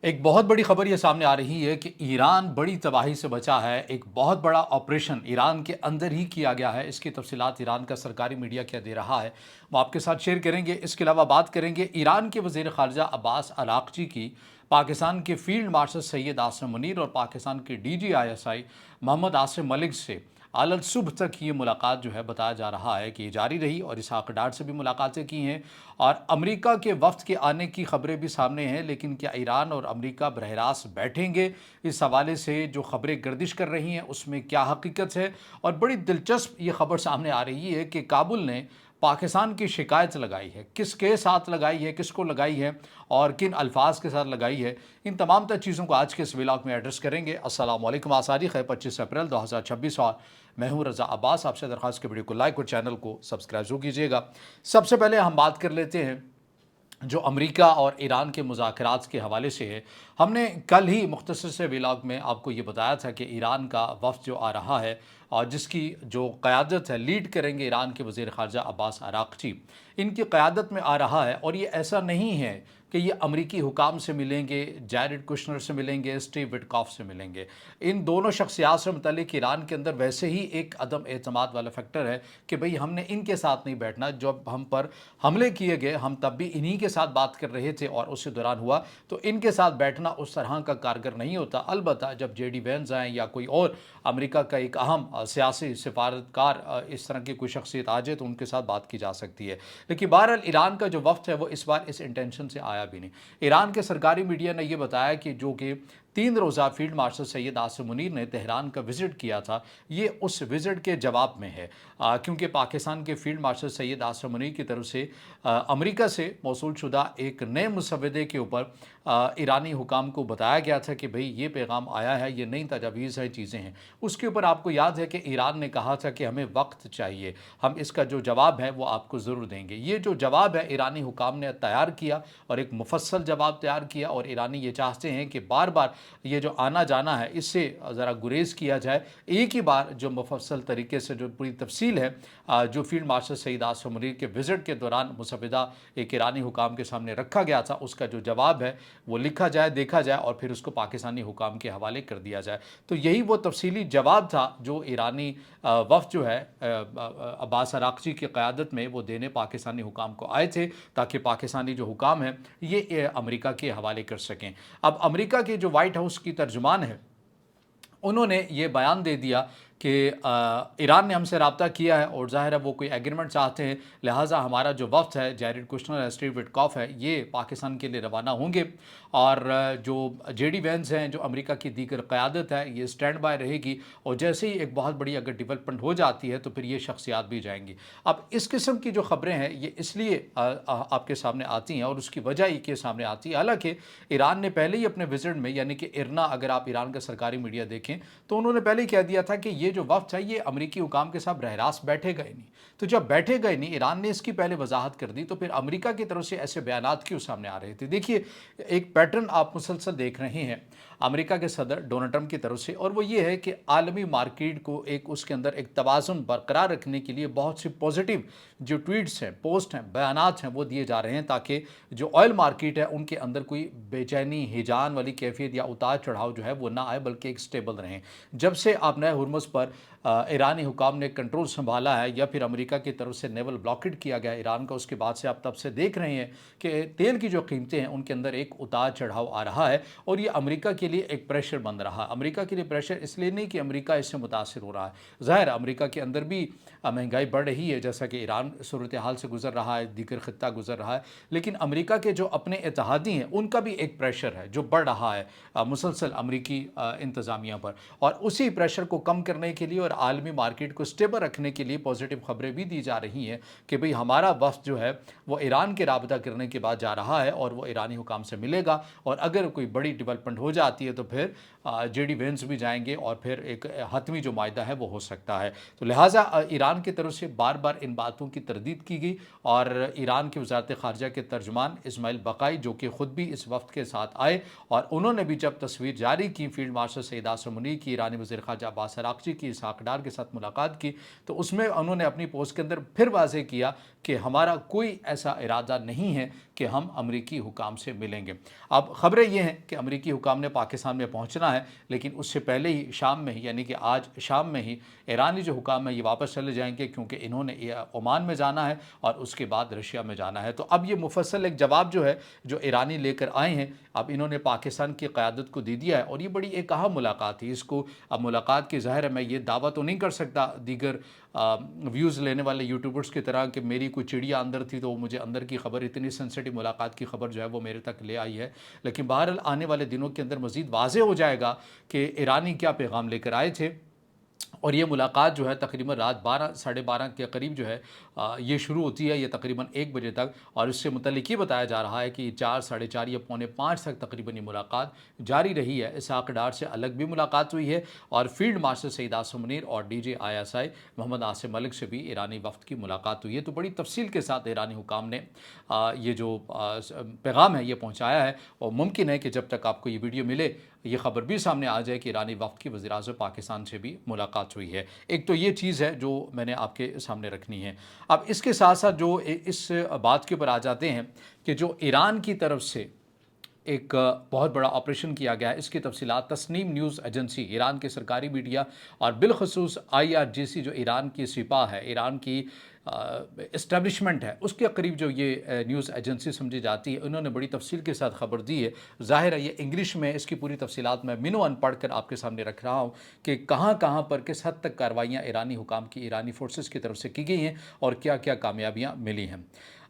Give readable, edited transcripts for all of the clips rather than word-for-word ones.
ایک بہت بڑی خبر یہ سامنے آ رہی ہے کہ ایران بڑی تباہی سے بچا ہے۔ ایک بہت بڑا آپریشن ایران کے اندر ہی کیا گیا ہے۔ اس کی تفصیلات ایران کا سرکاری میڈیا کیا دے رہا ہے وہ آپ کے ساتھ شیئر کریں گے۔ اس کے علاوہ بات کریں گے ایران کے وزیر خارجہ عباس عراقچی کی پاکستان کے فیلڈ مارشل سید عاصم منیر اور پاکستان کے D G I S I Muhammad Asim Malik سے علل صبح تک یہ ملاقات جو ہے بتایا جا رہا ہے کہ یہ جاری رہی، اور اسحاق ڈار سے بھی ملاقاتیں کی ہیں اور امریکہ کے وفد کے آنے کی خبریں بھی سامنے ہیں۔ لیکن کیا ایران اور امریکہ براہ راست بیٹھیں گے؟ اس حوالے سے جو خبریں گردش کر رہی ہیں اس میں کیا حقیقت ہے؟ اور بڑی دلچسپ یہ خبر سامنے آ رہی ہے کہ کابل نے پاکستان کی شکایت لگائی ہے۔ کس کے ساتھ لگائی ہے، کس کو لگائی ہے اور کن الفاظ کے ساتھ لگائی ہے، ان تمام تر چیزوں کو آج کے اس ولاگ میں ایڈریس کریں گے۔ السلام علیکم، تاریخ ہے 25 اپریل 2026 اور میں ہوں رضا عباس۔ آپ سے درخواست کہ ویڈیو کو لائک اور چینل کو سبسکرائب ضرور کیجیے گا۔ سب سے پہلے ہم بات کر لیتے ہیں جو امریکہ اور ایران کے مذاکرات کے حوالے سے ہے۔ ہم نے کل ہی مختصر سے ولاگ میں آپ کو یہ بتایا تھا کہ ایران کا وفد جو آ رہا ہے اور جس کی جو قیادت ہے لیڈ کریں گے ایران کے وزیر خارجہ عباس عراقچی، ان کی قیادت میں آ رہا ہے۔ اور یہ ایسا نہیں ہے کہ یہ امریکی حکام سے ملیں گے، جیرڈ کشنر سے ملیں گے، اسٹیو وٹکاف سے ملیں گے۔ ان دونوں شخصیات سے متعلق ایران کے اندر ویسے ہی ایک عدم اعتماد والا فیکٹر ہے کہ بھئی ہم نے ان کے ساتھ نہیں بیٹھنا۔ جب ہم پر حملے کیے گئے ہم تب بھی انہی کے ساتھ بات کر رہے تھے اور اسی دوران ہوا، تو ان کے ساتھ بیٹھنا اس طرح کا کارگر نہیں ہوتا۔ البتہ جب جے ڈی وینز آئیں یا کوئی اور امریکہ کا ایک اہم سیاسی سفارتکار اس طرح کی کوئی شخصیت آ جائے تو ان کے ساتھ بات کی جا سکتی ہے۔ لیکن بہرحال ایران کا جو وفد ہے وہ اس بار اس انٹینشن سے آیا بھی نہیں۔ ایران کے سرکاری میڈیا نے یہ بتایا کہ جو کہ 3 روزہ فیلڈ مارشل سید عاصم منیر نے تہران کا وزٹ کیا تھا، یہ اس وزٹ کے جواب میں ہے، کیونکہ پاکستان کے فیلڈ مارشل سید عاصم منیر کی طرف سے امریکہ سے موصول شدہ ایک نئے مسودے کے اوپر ایرانی حکام کو بتایا گیا تھا کہ بھئی یہ پیغام آیا ہے، یہ نئی تجاویز ہے، چیزیں ہیں۔ اس کے اوپر آپ کو یاد ہے کہ ایران نے کہا تھا کہ ہمیں وقت چاہیے، ہم اس کا جو جواب ہے وہ آپ کو ضرور دیں گے۔ یہ جو جواب ہے ایرانی حکام نے تیار کیا اور ایک مفصل جواب تیار کیا، اور ایرانی یہ چاہتے ہیں کہ بار بار یہ جو آنا جانا ہے اس سے ذرا گریز کیا جائے۔ ایک ہی بار جو مفصل طریقے سے جو پوری تفصیل ہے جو فیلڈ مارشل سید عاصم منیر کے وزٹ کے دوران مسودہ ایک ایرانی حکام کے سامنے رکھا گیا تھا، اس کا جو جواب ہے وہ لکھا جائے، دیکھا جائے اور پھر اس کو پاکستانی حکام کے حوالے کر دیا جائے۔ تو یہی وہ تفصیلی جواب تھا جو ایرانی وفد جو ہے عباس عراقچی کی قیادت میں وہ دینے پاکستانی حکام کو آئے تھے، تاکہ پاکستانی جو حکام ہیں یہ امریکہ کے حوالے کر سکیں۔ اب امریکہ کے جو وائٹ ہاؤس کی ترجمان ہے انہوں نے یہ بیان دے دیا کہ ایران نے ہم سے رابطہ کیا ہے اور ظاہر ہے وہ کوئی ایگریمنٹ چاہتے ہیں، لہٰذا ہمارا جو وفد ہے جیرڈ کشنر ہے، اسٹیو وٹکاف ہے، یہ پاکستان کے لیے روانہ ہوں گے، اور جو جے ڈی وینز ہیں جو امریکہ کی دیگر قیادت ہے یہ اسٹینڈ بائی رہے گی، اور جیسے ہی ایک بہت بڑی اگر ڈیولپمنٹ ہو جاتی ہے تو پھر یہ شخصیات بھی جائیں گی۔ اب اس قسم کی جو خبریں ہیں یہ اس لیے آپ کے سامنے آتی ہیں اور اس کی وجہ یہ کہ سامنے آتی ہے، حالانکہ ایران نے پہلے ہی اپنے وزٹ میں، یعنی کہ ارنا، اگر آپ ایران کا سرکاری میڈیا دیکھیں تو انہوں نے پہلے ہی کہہ دیا تھا کہ یہ جو وفد ہے یہ امریکی حکام کے ساتھ براہ راست بیٹھے گئے نہیں۔ تو جب بیٹھے گئے نہیں، ایران نے اس کی پہلے وضاحت کر دی، تو پھر امریکہ کی طرف سے ایسے بیانات کیوں سامنے آ رہے تھے؟ دیکھیے ایک پیٹرن آپ مسلسل دیکھ رہے ہیں امریکہ کے صدر ڈونلڈ ٹرمپ کی طرف سے، اور وہ یہ ہے کہ عالمی مارکیٹ کو اس کے اندر ایک توازن برقرار رکھنے کے لیے بہت سی پازیٹیو جو ٹویٹس ہیں، پوسٹ ہیں، بیانات ہیں وہ دیے جا رہے ہیں، تاکہ جو آئل مارکیٹ ہے ان کے اندر کوئی بے چینی، ہیجان والی کیفیت یا اتار چڑھاؤ جو ہے وہ نہ آئے، بلکہ ایک سٹیبل رہیں۔ جب سے آپ نئے ہرمز پر ایرانی حکام نے کنٹرول سنبھالا ہے یا پھر امریکہ کی طرف سے نیول بلاکڈ کیا گیا ایران کا، اس کے بعد سے آپ تب سے دیکھ رہے ہیں کہ تیل کی جو قیمتیں ہیں ان کے اندر ایک اتار چڑھاؤ آ رہا ہے، اور یہ امریکہ کے لیے ایک پریشر بن رہا ہے۔ امریکہ کے لیے پریشر اس لیے نہیں کہ امریکہ اس سے متاثر ہو رہا ہے، ظاہر امریکہ کے اندر بھی مہنگائی بڑھ رہی ہے، جیسا کہ ایران صورتحال سے گزر رہا ہے، دیگر خطہ گزر رہا ہے، لیکن امریکہ کے جو اپنے اتحادی ہیں ان کا بھی ایک پریشر ہے جو بڑھ رہا ہے مسلسل امریکی انتظامیہ پر، اور اسی پریشر کو کم کرنے کے لیے اور عالمی مارکیٹ کو سٹیبل رکھنے کے لیے پازیٹیو خبریں بھی دی جا رہی ہیں کہ بھئی ہمارا وفد جو ہے وہ ایران کے رابطہ کرنے کے بعد جا رہا ہے اور وہ ایرانی حکام سے ملے گا، اور اگر کوئی بڑی ڈیولپمنٹ ہو جاتی ہے تو پھر جے ڈی وینز بھی جائیں گے اور پھر ایک حتمی جو معاہدہ ہے وہ ہو سکتا ہے۔ تو لہٰذا ایران کی طرف سے بار بار ان باتوں کی تردید کی گئی، اور ایران کی وزارت خارجہ کے ترجمان اسماعیل بقائی جو کہ خود بھی اس وفد کے ساتھ آئے، اور انہوں نے بھی جب تصویر جاری کی فیلڈ مارشل سید عاصم منیر کی، ایرانی وزیر خارجہ عباس عراقچی کی، اسحاق ڈار کے ساتھ ملاقات کی، تو اس میں انہوں نے اپنی پوسٹ کے اندر پھر واضح کیا کہ ہمارا کوئی ایسا ارادہ نہیں ہے کہ ہم امریکی حکام سے ملیں گے۔ اب خبریں یہ ہیں کہ امریکی حکام نے پاکستان میں پہنچنا ہے، لیکن اس سے پہلے ہی شام میں ہی، یعنی کہ آج شام میں ہی ایرانی جو حکام ہیں یہ واپس چلے جائیں گے، کیونکہ انہوں نے عمان میں جانا ہے اور اس کے بعد رشیا میں جانا ہے۔ تو اب یہ مفصل ایک جواب جو ہے جو ایرانی لے کر آئے ہیں، اب انہوں نے پاکستان کی قیادت کو دے دیا ہے، اور یہ بڑی ایک اہم ملاقات تھی۔ اس کو اب ملاقات کی ظاہر ہے میں یہ دعویٰ تو نہیں کر سکتا دیگر ویوز لینے والے یوٹیوبرز کی طرح کہ میری کوئی چڑیا اندر تھی تو وہ مجھے اندر کی خبر، اتنی سینسٹیو ملاقات کی خبر جو ہے وہ میرے تک لے آئی ہے، لیکن بہرحال آنے والے دنوں کے اندر مزید واضح ہو جائے گا کہ ایرانی کیا پیغام لے کر آئے تھے۔ اور یہ ملاقات جو ہے تقریباً رات 12 کے قریب جو ہے یہ شروع ہوتی ہے، یہ تقریباً 1 بجے تک، اور اس سے متعلق یہ بتایا جا رہا ہے کہ 4 ساڑھے 4 یا 4:45 تک تقریباً یہ ملاقات جاری رہی ہے۔ اسحاق ڈار سے الگ بھی ملاقات ہوئی ہے، اور فیلڈ مارشل سعید عاصم منیر اور ڈی جے ISI محمد عاصم ملک سے بھی ایرانی وفد کی ملاقات ہوئی ہے۔ تو بڑی تفصیل کے ساتھ ایرانی حکام نے یہ جو پیغام ہے یہ پہنچایا ہے، اور ممکن ہے کہ جب تک آپ کو یہ ویڈیو ملے یہ خبر بھی سامنے آ جائے کہ ایرانی وفد کی وزیر اعظم پاکستان سے بھی ملاقات ہوئی ہے۔ ایک تو یہ چیز ہے جو میں نے آپ کے سامنے رکھنی ہے۔ اب اس کے ساتھ ساتھ جو اس بات کے اوپر آ جاتے ہیں کہ جو ایران کی طرف سے ایک بہت بڑا آپریشن کیا گیا ہے، اس کی تفصیلات تسنیم نیوز ایجنسی، ایران کے سرکاری میڈیا، اور بالخصوص IRGC جو ایران کی سپاہ ہے، ایران کی اسٹیبلشمنٹ ہے، اس کے قریب جو یہ نیوز ایجنسی سمجھی جاتی ہے، انہوں نے بڑی تفصیل کے ساتھ خبر دی ہے۔ ظاہر ہے یہ انگلش میں، اس کی پوری تفصیلات میں منو پڑھ کر آپ کے سامنے رکھ رہا ہوں کہ کہاں کہاں پر کس حد تک کارروائیاں ایرانی حکام کی، ایرانی فورسز کی طرف سے کی گئی ہیں، اور کیا کیا کامیابیاں ملی ہیں۔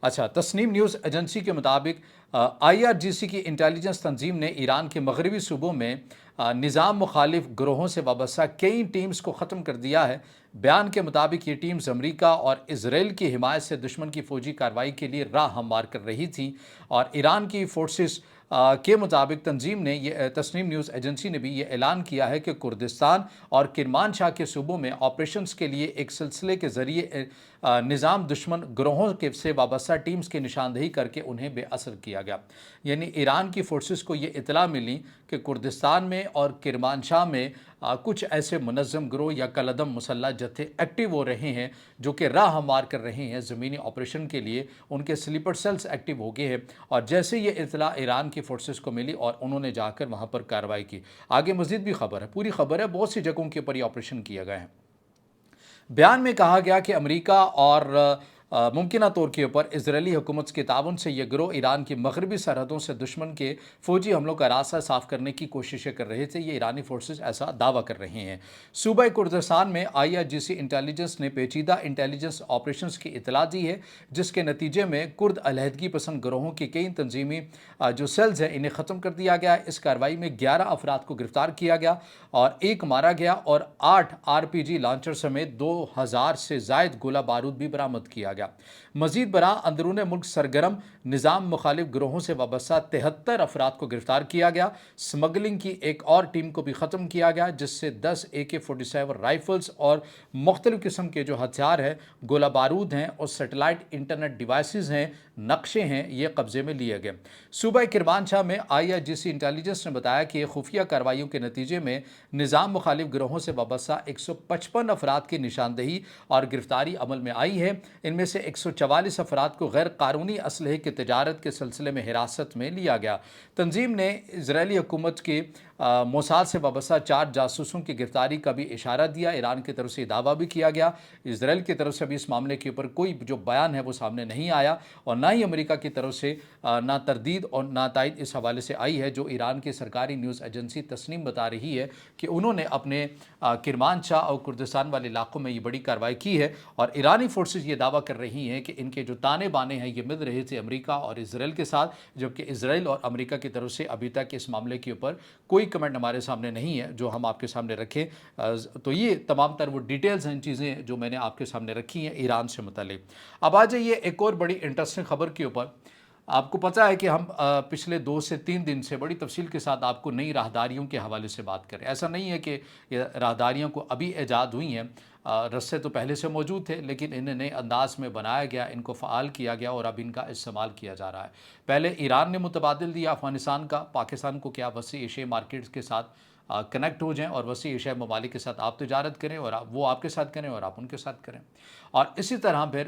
اچھا، تسنیم نیوز ایجنسی کے مطابق IRGC کی انٹیلیجنس تنظیم نے ایران کے مغربی صوبوں میں نظام مخالف گروہوں سے وابستہ کئی ٹیمز کو ختم کر دیا ہے۔ بیان کے مطابق یہ ٹیمز امریکہ اور اسرائیل کی حمایت سے دشمن کی فوجی کارروائی کے لیے راہ ہموار کر رہی تھیں، اور ایران کی فورسز کے مطابق تسنیم نیوز ایجنسی نے بھی یہ اعلان کیا ہے کہ کردستان اور کرمانشاہ کے صوبوں میں آپریشنز کے لیے ایک سلسلے کے ذریعے نظام دشمن گروہوں سے وابستہ ٹیمز کی نشاندہی کر کے انہیں بے اثر کیا گیا۔ یعنی ایران کی فورسز کو یہ اطلاع ملی کہ کردستان میں اور کرمانشاہ میں کچھ ایسے منظم گروہ یا کالعدم مسلح جتھے ایکٹیو ہو رہے ہیں جو کہ راہ ہموار کر رہے ہیں زمینی آپریشن کے لیے، ان کے سلیپر سیلز ایکٹیو ہو گئے ہیں، اور جیسے یہ اطلاع ایران کی فورسز کو ملی اور انہوں نے جا کر وہاں پر کارروائی کی۔ آگے مزید بھی خبر ہے، پوری خبر ہے، بہت سی جگہوں کے اوپر یہ آپریشن کیا گئے ہیں۔ بیان میں کہا گیا کہ امریکہ اور ممکنہ طور کے اوپر اسرائیلی حکومت کے تعاون سے یہ گروہ ایران کی مغربی سرحدوں سے دشمن کے فوجی حملوں کا راستہ صاف کرنے کی کوششیں کر رہے تھے۔ یہ ایرانی فورسز ایسا دعویٰ کر رہے ہیں۔ صوبہ کردستان میں IRGC انٹیلیجنس نے پیچیدہ انٹیلیجنس آپریشنز کی اطلاع دی ہے، جس کے نتیجے میں کرد علیحدگی پسند گروہوں کے کئی تنظیمی جو سیلز ہیں انہیں ختم کر دیا گیا ہے۔ اس کارروائی میں 11 افراد کو گرفتار کیا گیا اور 1 مارا گیا، اور 8 RPG لانچر سمیت 2000 سے زائد گولہ بارود بھی برآمد کیا گیا۔ مزید برآں اندرون ملک سرگرم نظام مخالف گروہوں سے وابستہ 73 افراد کو گرفتار کیا گیا۔ سمگلنگ کی ایک اور ٹیم کو بھی ختم کیا گیا، جس سے 10 AK-47 رائفلز اور مختلف قسم کے جو ہتھیار ہیں، گولہ بارود ہیں اور سیٹلائٹ انٹرنیٹ ڈیوائسز ہیں، نقشے ہیں، یہ قبضے میں لیے گئے۔ صوبہ کرمانشاہ میں IRGC انٹیلیجنس نے بتایا کہ خفیہ کارروائیوں کے نتیجے میں نظام مخالف گروہوں سے وابستہ 155 افراد کی نشاندہی اور گرفتاری عمل میں آئی ہے۔ ان میں سے 144 افراد کو غیر قانونی اسلحے کی تجارت کے سلسلے میں حراست میں لیا گیا۔ تنظیم نے اسرائیلی حکومت کے موساد سے وابستہ 4 جاسوسوں کی گرفتاری کا بھی اشارہ دیا۔ ایران کی طرف سے دعویٰ بھی کیا گیا۔ اسرائیل کی طرف سے بھی اس معاملے کے اوپر کوئی جو بیان ہے وہ سامنے نہیں آیا، اور نہ ہی امریکہ کی طرف سے نہ تردید اور نہ تائید اس حوالے سے آئی ہے۔ جو ایران کی سرکاری نیوز ایجنسی تسنیم بتا رہی ہے کہ انہوں نے اپنے کرمانشاہ اور کردستان والے علاقوں میں یہ بڑی کارروائی کی ہے، اور ایرانی فورسز یہ دعویٰ کر رہی ہیں کہ ان کے جو تانے بانے ہیں یہ مل رہے تھے امریکہ اور اسرائیل کے ساتھ، جبکہ اسرائیل اور امریکہ کی طرف سے ابھی تک اس معاملے کے اوپر کوئی کمنٹ ہمارے سامنے نہیں ہے جو ہم آپ کے سامنے رکھیں۔ تو یہ تمام تر وہ ڈیٹیلز ہیں، چیزیں جو میں نے آپ کے سامنے رکھی ہیں ایران سے متعلق۔ اب آ جائیے ایک اور بڑی انٹرسٹنگ خبر کے اوپر۔ آپ کو پتہ ہے کہ ہم پچھلے 2 سے 3 دن سے بڑی تفصیل کے ساتھ آپ کو نئی راہداریوں کے حوالے سے بات کریں۔ ایسا نہیں ہے کہ یہ راہداریوں کو ابھی ایجاد ہوئی ہیں، رستے تو پہلے سے موجود تھے، لیکن انہیں نئے انداز میں بنایا گیا، ان کو فعال کیا گیا اور اب ان کا استعمال کیا جا رہا ہے۔ پہلے ایران نے متبادل دیا افغانستان کا، پاکستان کو کیا وسیع ایشیائی مارکیٹس کے ساتھ کنیکٹ ہو جائیں اور وسیع ایشیائی ممالک کے ساتھ آپ تجارت کریں، اور وہ آپ کے ساتھ کریں اور آپ ان کے ساتھ کریں۔ اور اسی طرح پھر